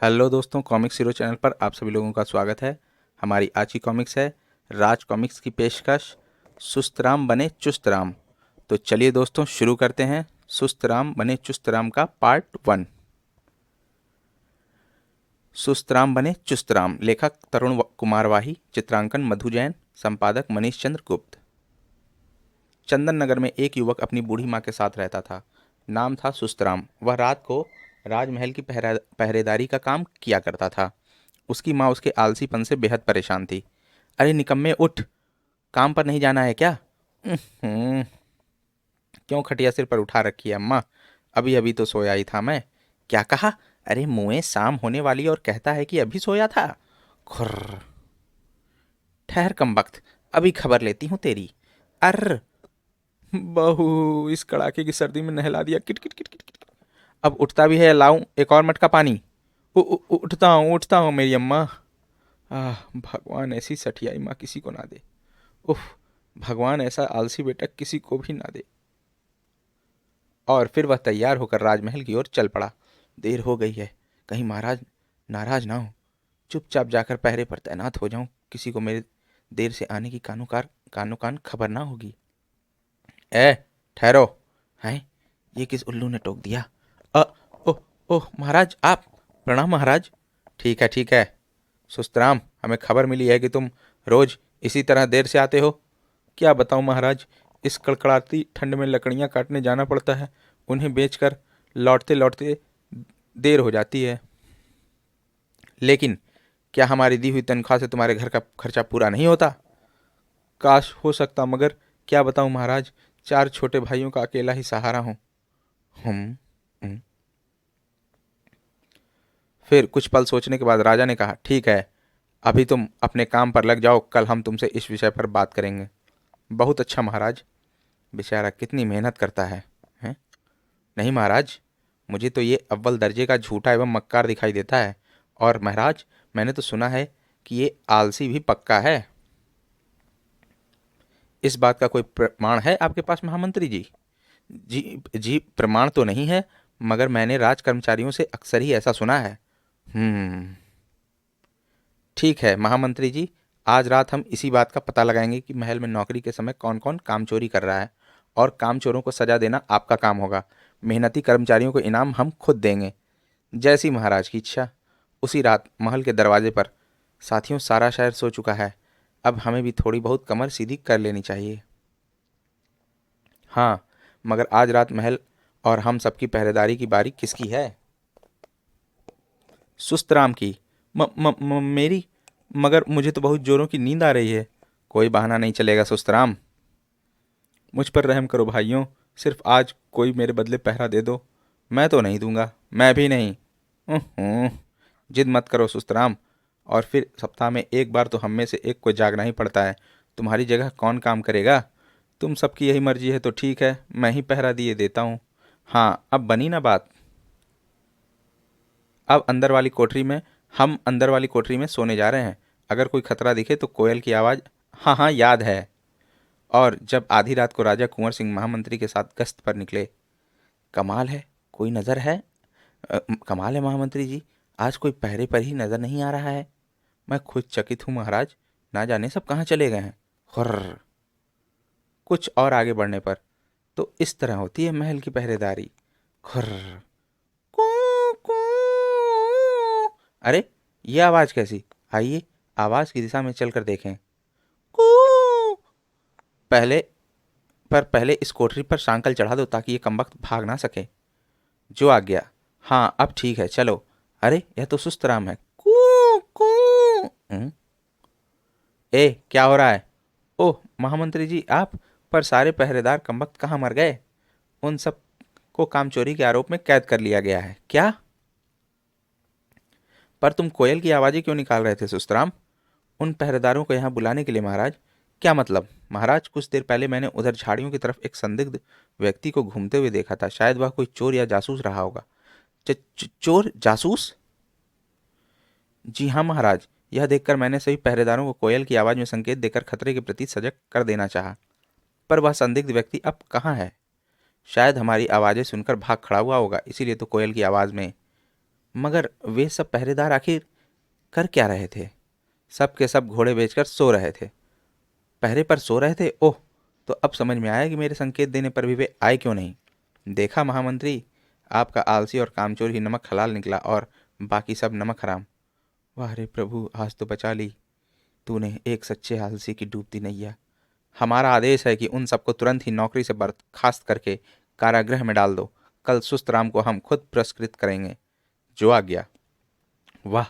Hello दोस्तों, comics hero channel पर आप सभी लोगों का स्वागत है। हमारी आज की कॉमिक्स है राज कॉमिक्स की पेशकश सुस्त राम बने चुस्त राम। तो चलिए दोस्तों शुरू करते हैं सुस्त राम बने चुस्त राम का पार्ट 1। सुस्त राम बने चुस्त राम, लेखक तरुण कुमार वाही, चित्रांकन मधु जैन, संपादक मनीष चंद्र गुप्त। चंदन नगर में एक युवक अपनी बूढ़ी माँ के साथ रहता था। नाम था सुस्त राम। वह रात को राजमहल की पहरेदारी का काम किया करता था। उसकी माँ उसके आलसीपन से बेहद परेशान थी। अरे निकम्मे उठ, काम पर नहीं जाना है क्या? "उम्म, क्यों खटिया सिर पर उठा रखी है अम्मा? अभी अभी तो सोया ही था मैं। क्या कहा? अरे मुँह शाम होने वाली और कहता है कि अभी सोया था। खुर्र, ठहर कमबख्त, अभी खबर लेती हूँ तेरी। अर्र, बहू इस कड़ाके की सर्दी में नहला दिया। किट किट किट किट किट। अब उठता भी है, लाऊं एक और मटका पानी? उठता हूँ मेरी अम्मा। आह, भगवान ऐसी सठियाई माँ किसी को ना दे। उफ, भगवान ऐसा आलसी बेटा किसी को भी ना दे। और फिर वह तैयार होकर राजमहल की ओर चल पड़ा। देर हो गई है, कहीं महाराज नाराज ना हो। चुपचाप जाकर पहरे पर तैनात हो जाऊं, किसी को मेरे देर से आने की कानो कान खबर ना होगी। ए, ठहरो। हैं, ये किस उल्लू ने टोक दिया? अ ओह ओह महाराज, आप। प्रणाम महाराज। ठीक है। सुस्तराम, हमें खबर मिली है कि तुम रोज इसी तरह देर से आते हो। क्या बताऊं महाराज, इस कड़कड़ाती ठंड में लकड़ियां काटने जाना पड़ता है। उन्हें बेचकर लौटते लौटते देर हो जाती है। लेकिन क्या हमारी दी हुई तनख्वाह से तुम्हारे घर का खर्चा पूरा नहीं होता? काश हो सकता, मगर क्या बताऊं महाराज, 4 छोटे भाइयों का अकेला ही सहारा हूं। हम हम। फिर कुछ पल सोचने के बाद राजा ने कहा, ठीक है, अभी तुम अपने काम पर लग जाओ, कल हम तुमसे इस विषय पर बात करेंगे। बहुत अच्छा महाराज। बेचारा कितनी मेहनत करता है, हैं? नहीं महाराज, मुझे तो ये अव्वल दर्जे का झूठा एवं मक्कार दिखाई देता है। और महाराज, मैंने तो सुना है कि ये आलसी भी पक्का है। इस बात का कोई प्रमाण है आपके पास महामंत्री जी? जी प्रमाण तो नहीं है, मगर मैंने राज कर्मचारियों से अक्सर ही ऐसा सुना है। हम्म। ठीक है महामंत्री जी, आज रात हम इसी बात का पता लगाएंगे कि महल में नौकरी के समय कौन कौन काम चोरी कर रहा है। और काम चोरों को सजा देना आपका काम होगा। मेहनती कर्मचारियों को इनाम हम खुद देंगे। जैसी महाराज की इच्छा। उसी रात महल के दरवाजे पर, साथियों सारा शहर सो चुका है, अब हमें भी थोड़ी बहुत कमर सीधी कर लेनी चाहिए। हाँ, मगर आज रात महल और हम सबकी पहरेदारी की बारी किसकी है? सुस्त राम की। मेरी। मगर मुझे तो बहुत जोरों की नींद आ रही है। कोई बहाना नहीं चलेगा सुस्त राम। मुझ पर रहम करो भाइयों, सिर्फ आज कोई मेरे बदले पहरा दे दो। मैं तो नहीं दूंगा, मैं भी नहीं। उहुं, जिद मत करो सुस्तराम। और फिर सप्ताह में एक बार तो हम में से एक को जागना ही पड़ता है। तुम्हारी जगह कौन काम करेगा? तुम सबकी यही मर्जी है तो ठीक है, मैं ही पहरा दिए देता हूँ। हाँ, अब बनी ना बात। अब अंदर वाली कोठरी में हम अंदर वाली कोठरी में सोने जा रहे हैं। अगर कोई खतरा दिखे तो कोयल की आवाज़। हाँ हाँ, याद है। और जब आधी रात को राजा कुंवर सिंह महामंत्री के साथ गश्त पर निकले। कमाल है, कोई नज़र है? कमाल है महामंत्री जी, आज कोई पहरे पर ही नज़र नहीं आ रहा है। मैं खुद चकित हूँ महाराज, ना जाने सब कहाँ चले गए हैं। खुर्र। कुछ और आगे बढ़ने पर, तो इस तरह होती है महल की पहरेदारी। खुर्र। कू कू। अरे, ये आवाज़ कैसी? आइए, आवाज़ की दिशा में चलकर देखें। कू। पहले पहले इस कोठरी पर सांकल चढ़ा दो ताकि ये कमबख्त भाग ना सके। जो आ गया। हाँ, अब ठीक है, चलो। अरे, यह तो सुस्त राम है। कू कू। ए, क्या हो रहा है? ओह महामंत्री जी, आप। पर सारे पहरेदार कमबख्त कहाँ मर गए? उन सब को काम चोरी के आरोप में कैद कर लिया गया है। क्या? पर तुम कोयल की आवाज़ें क्यों निकाल रहे थे सुस्तराम? उन पहरेदारों को यहाँ बुलाने के लिए महाराज। क्या मतलब? महाराज, कुछ देर पहले मैंने उधर झाड़ियों की तरफ एक संदिग्ध व्यक्ति को घूमते हुए देखा था। शायद वह कोई चोर या जासूस रहा होगा। चोर जासूस? जी हाँ महाराज, यह देखकर मैंने सभी पहरेदारों को कोयल की आवाज़ में संकेत देकर खतरे के प्रति सजग कर देना चाहा। पर वह संदिग्ध व्यक्ति अब कहाँ है? शायद हमारी आवाज़ें सुनकर भाग खड़ा हुआ होगा, इसीलिए तो कोयल की आवाज़ में। मगर वे सब पहरेदार आखिर कर क्या रहे थे? सब के सब घोड़े बेचकर सो रहे थे। पहरे पर सो रहे थे। ओह, तो अब समझ में आया कि मेरे संकेत देने पर भी वे आए क्यों नहीं। देखा महामंत्री, आपका आलसी और कामचोर ही नमक हलाल निकला और बाकी सब नमक हराम। वाह रे प्रभु, आज तो बचा ली तूने एक सच्चे आलसी की डूबती नैया। हमारा आदेश है कि उन सबको तुरंत ही नौकरी से बर्खास्त करके कारागृह में डाल दो। कल सुस्त राम को हम खुद पुरस्कृत करेंगे। जो आ गया। वाह,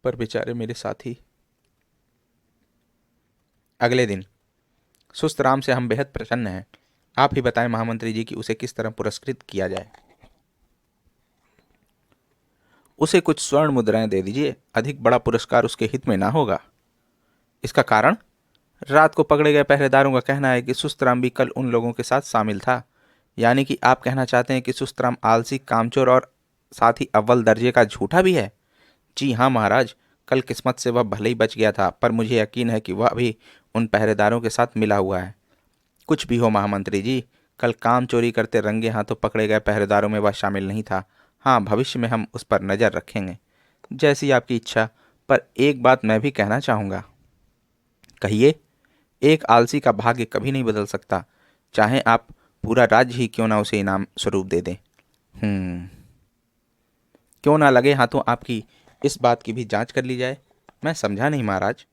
पर बेचारे मेरे साथी। अगले दिन। सुस्त राम से हम बेहद प्रसन्न हैं। आप ही बताएं महामंत्री जी कि उसे किस तरह पुरस्कृत किया जाए। उसे कुछ स्वर्ण मुद्राएं दे दीजिए, अधिक बड़ा पुरस्कार उसके हित में ना होगा। इसका कारण? रात को पकड़े गए पहरेदारों का कहना है कि सुस्तराम भी कल उन लोगों के साथ शामिल था। यानी कि आप कहना चाहते हैं कि सुस्तराम आलसी, कामचोर और साथ ही अव्वल दर्जे का झूठा भी है। जी हाँ महाराज, कल किस्मत से वह भले ही बच गया था, पर मुझे यकीन है कि वह भी उन पहरेदारों के साथ मिला हुआ है। कुछ भी हो महामंत्री जी, कल काम चोरी करते रंगे हाथों पकड़े गए पहरेदारों में वह शामिल नहीं था। हाँ, भविष्य में हम उस पर नज़र रखेंगे। जैसी आपकी इच्छा। पर एक बात मैं भी कहना चाहूँगा। कहिए। एक आलसी का भाग्य कभी नहीं बदल सकता, चाहे आप पूरा राज्य ही क्यों ना उसे इनाम स्वरूप दे दें। हम्म क्यों ना लगे हाथों आपकी इस बात की भी जांच कर ली जाए। मैं समझा नहीं महाराज।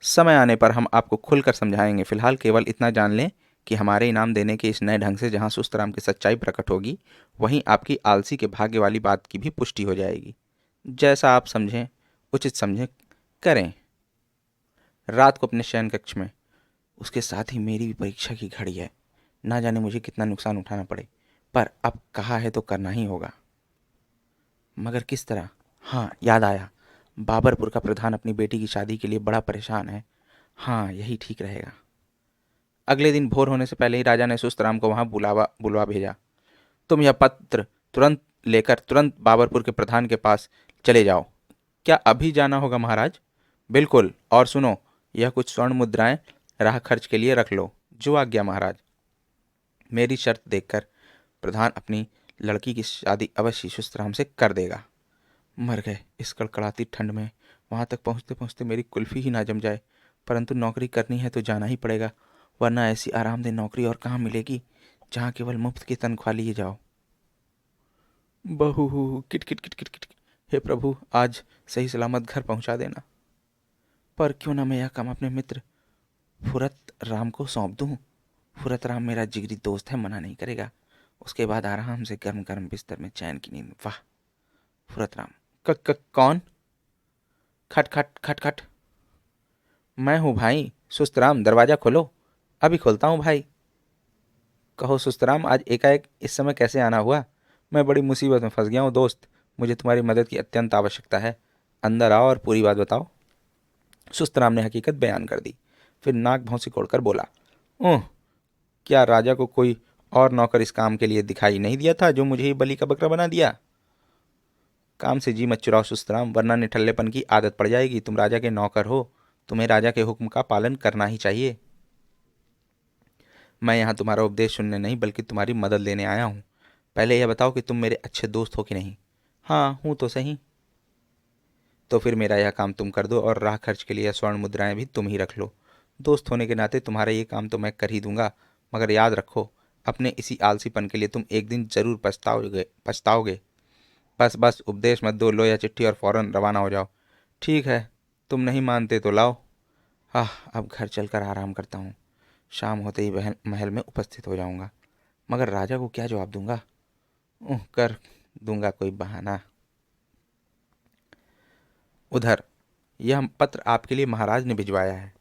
समय आने पर हम आपको खुलकर समझाएंगे। फिलहाल केवल इतना जान लें कि हमारे इनाम देने के इस नए ढंग से जहां सुस्तराम की सच्चाई प्रकट होगी, वहीं आपकी आलसी के भाग्य वाली बात की भी पुष्टि हो जाएगी। जैसा आप समझें, उचित समझें, करें। रात को अपने शयन कक्ष में। उसके साथ ही मेरी भी परीक्षा की घड़ी है। ना जाने मुझे कितना नुकसान उठाना पड़े, पर अब कहा है तो करना ही होगा। मगर किस तरह? हाँ, याद आया। बाबरपुर का प्रधान अपनी बेटी की शादी के लिए बड़ा परेशान है। हाँ, यही ठीक रहेगा। अगले दिन भोर होने से पहले ही राजा ने सुस्तराम को वहां बुलवा भेजा। तुम यह पत्र तुरंत लेकर तुरंत बाबरपुर के प्रधान के पास चले जाओ। क्या अभी जाना होगा महाराज? बिल्कुल। और सुनो, यह कुछ स्वर्ण मुद्राएं राह खर्च के लिए रख लो। जो आज्ञा महाराज। मेरी शर्त देखकर प्रधान अपनी लड़की की शादी अवश्य सुस्तराम से कर देगा। मर गए इस कड़कड़ाती ठंड में। वहां तक पहुंचते पहुंचते मेरी कुल्फी ही ना जम जाए। परंतु नौकरी करनी है तो जाना ही पड़ेगा, वरना ऐसी आरामदेह नौकरी और कहाँ मिलेगी जहाँ केवल मुफ्त की तनख्वाह लिए जाओ। बहू किट किट किट किट किट। हे प्रभु, आज सही सलामत घर पहुंचा देना। पर क्यों ना मैं यह काम अपने मित्र फुरत राम को सौंप दूं। फुरत राम मेरा जिगरी दोस्त है, मना नहीं करेगा। उसके बाद आराम से गर्म गर्म बिस्तर में चैन की नींद। वाह। फुरत राम। कौन? खट खट खट खट। मैं हूँ भाई, सुस्तराम, दरवाजा खोलो। अभी खोलता हूँ भाई। कहो सुस्तराम, आज एकाएक इस समय कैसे आना हुआ? मैं बड़ी मुसीबत में फंस गया हूँ दोस्त। मुझे तुम्हारी मदद की अत्यंत आवश्यकता है। अंदर आओ और पूरी बात बताओ। सुस्तराम ने हकीकत बयान कर दी। फिर नाक भौं सिकोड़कर बोला। ओह, क्या राजा को कोई और नौकर इस काम के लिए दिखाई नहीं दिया था जो मुझे ही बलि का बकरा बना दिया? काम से जी मत चुराओ सुस्तराम, वरना निठल्लेपन की आदत पड़ जाएगी। तुम राजा के नौकर हो, तुम्हें राजा के हुक्म का पालन करना ही चाहिए। मैं यहाँ तुम्हारा उपदेश सुनने नहीं बल्कि तुम्हारी मदद लेने आया हूँ। पहले यह बताओ कि तुम मेरे अच्छे दोस्त हो कि नहीं? हाँ, हूँ तो सही। तो फिर मेरा यह काम तुम कर दो और राह खर्च के लिए स्वर्ण मुद्राएं भी तुम ही रख लो। दोस्त होने के नाते तुम्हारा ये काम तो मैं कर ही दूंगा, मगर याद रखो, अपने इसी आलसीपन के लिए तुम एक दिन जरूर पछताओगे पछताओगे। बस बस, उपदेश मत दो। लो या चिट्ठी और फौरन रवाना हो जाओ। ठीक है, तुम नहीं मानते तो लाओ। आह, अब घर चलकर आराम करता हूँ। शाम होते ही महल में उपस्थित हो जाऊंगा। मगर राजा को क्या जवाब दूंगा? कर दूंगा कोई बहाना। उधर, यह पत्र आपके लिए महाराज ने भिजवाया है।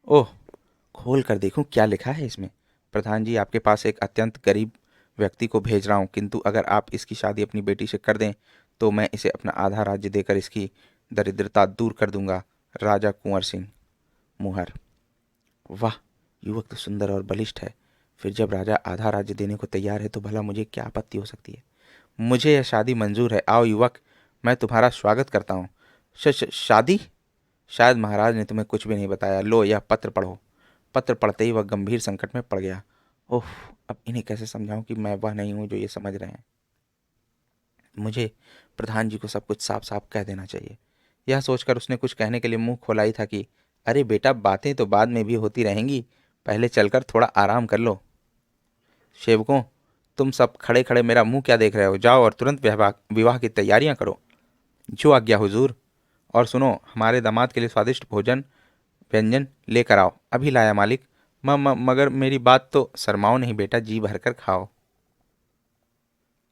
ओह, खोल कर देखूं क्या लिखा है इसमें। प्रधान जी, आपके पास एक अत्यंत गरीब व्यक्ति को भेज रहा हूं, किंतु अगर आप इसकी शादी अपनी बेटी से कर दें तो मैं इसे अपना आधा राज्य देकर इसकी दरिद्रता दूर कर दूंगा। राजा कुंवर सिंह। मुहर। वाह, युवक तो सुंदर और बलिष्ठ है। फिर जब राजा आधा राज्य देने को तैयार है तो भला मुझे क्या आपत्ति हो सकती है। मुझे यह शादी मंजूर है। आओ युवक, मैं तुम्हारा स्वागत करता हूँ। शादी? शायद महाराज ने तुम्हें कुछ भी नहीं बताया। लो, यह पत्र पढ़ो। पत्र पढ़ते ही वह गंभीर संकट में पड़ गया। ओह, अब इन्हें कैसे समझाऊं कि मैं वह नहीं हूं जो ये समझ रहे हैं। मुझे प्रधान जी को सब कुछ साफ साफ कह देना चाहिए। यह सोचकर उसने कुछ कहने के लिए मुंह खोला ही था कि अरे बेटा, बातें तो बाद में भी होती रहेंगी, पहले चलकर थोड़ा आराम कर लो। सेवकों, तुम सब खड़े खड़े मेरा मुंह क्या देख रहे हो? जाओ और तुरंत विवाह विवाह की तैयारियां करो। जो आज्ञा हुजूर। और सुनो, हमारे दामाद के लिए स्वादिष्ट भोजन व्यंजन लेकर आओ। अभी लाया मालिक। मगर मेरी बात तो शर्माओ नहीं बेटा, जी भरकर खाओ।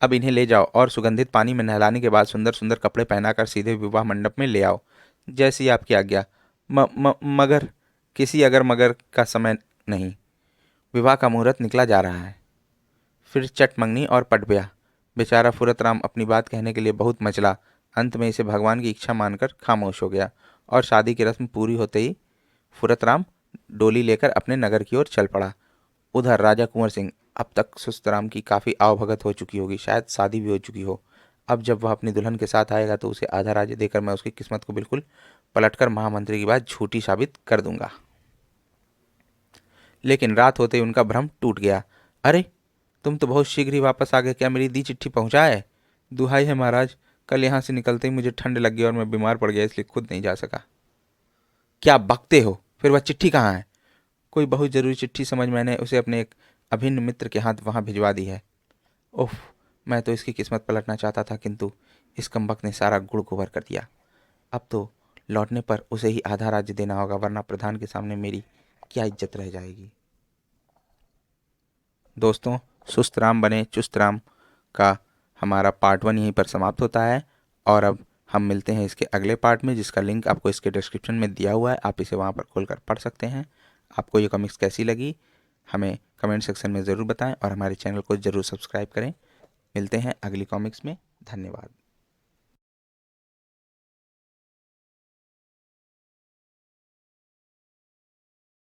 अब इन्हें ले जाओ और सुगंधित पानी में नहलाने के बाद सुंदर सुंदर कपड़े पहनाकर सीधे विवाह मंडप में ले आओ। जैसी आपकी आज्ञा। मगर किसी अगर मगर का समय नहीं। विवाह का मुहूर्त निकला जा रहा है। फिर चट मंगनी और पट ब्याह। बेचारा फुरतराम अपनी बात कहने के लिए बहुत मचला। अंत में इसे भगवान की इच्छा मानकर खामोश हो गया और शादी की रस्म पूरी होते ही फुरतराम डोली लेकर अपने नगर की ओर चल पड़ा। उधर राजा कुंवर सिंह, अब तक सुस्तराम की काफ़ी आवभगत हो चुकी होगी, शायद शादी भी हो चुकी हो। अब जब वह अपनी दुल्हन के साथ आएगा तो उसे आधा राज्य देकर मैं उसकी किस्मत को बिल्कुल पलटकर महामंत्री की बात झूठी साबित कर दूंगा। लेकिन रात होते ही उनका भ्रम टूट गया। अरे, तुम तो बहुत शीघ्र ही वापस आ गए, क्या मेरी दी चिट्ठी पहुंचा है? दुहाई है महाराज, कल यहाँ से निकलते ही मुझे ठंड लग गई और मैं बीमार पड़ गया, इसलिए खुद नहीं जा सका। क्या बकते हो? फिर वह चिट्ठी कहाँ है? कोई बहुत जरूरी चिट्ठी समझ मैंने उसे अपने एक अभिन्न मित्र के हाथ वहां भिजवा दी है। ओह, मैं तो इसकी किस्मत पलटना चाहता था, किंतु इस कमबख्त ने सारा गुड़ गोबर कर दिया। अब तो लौटने पर उसे ही आधा राज्य देना होगा, वरना प्रधान के सामने मेरी क्या इज्जत रह जाएगी। दोस्तों, सुस्त राम बने चुस्त राम का हमारा पार्ट 1 यहीं पर समाप्त होता है और अब हम मिलते हैं इसके अगले पार्ट में, जिसका लिंक आपको इसके डिस्क्रिप्शन में दिया हुआ है। आप इसे वहाँ पर खोलकर पढ़ सकते हैं। आपको ये कॉमिक्स कैसी लगी हमें कमेंट सेक्शन में ज़रूर बताएं और हमारे चैनल को ज़रूर सब्सक्राइब करें। मिलते हैं अगली कॉमिक्स में। धन्यवाद।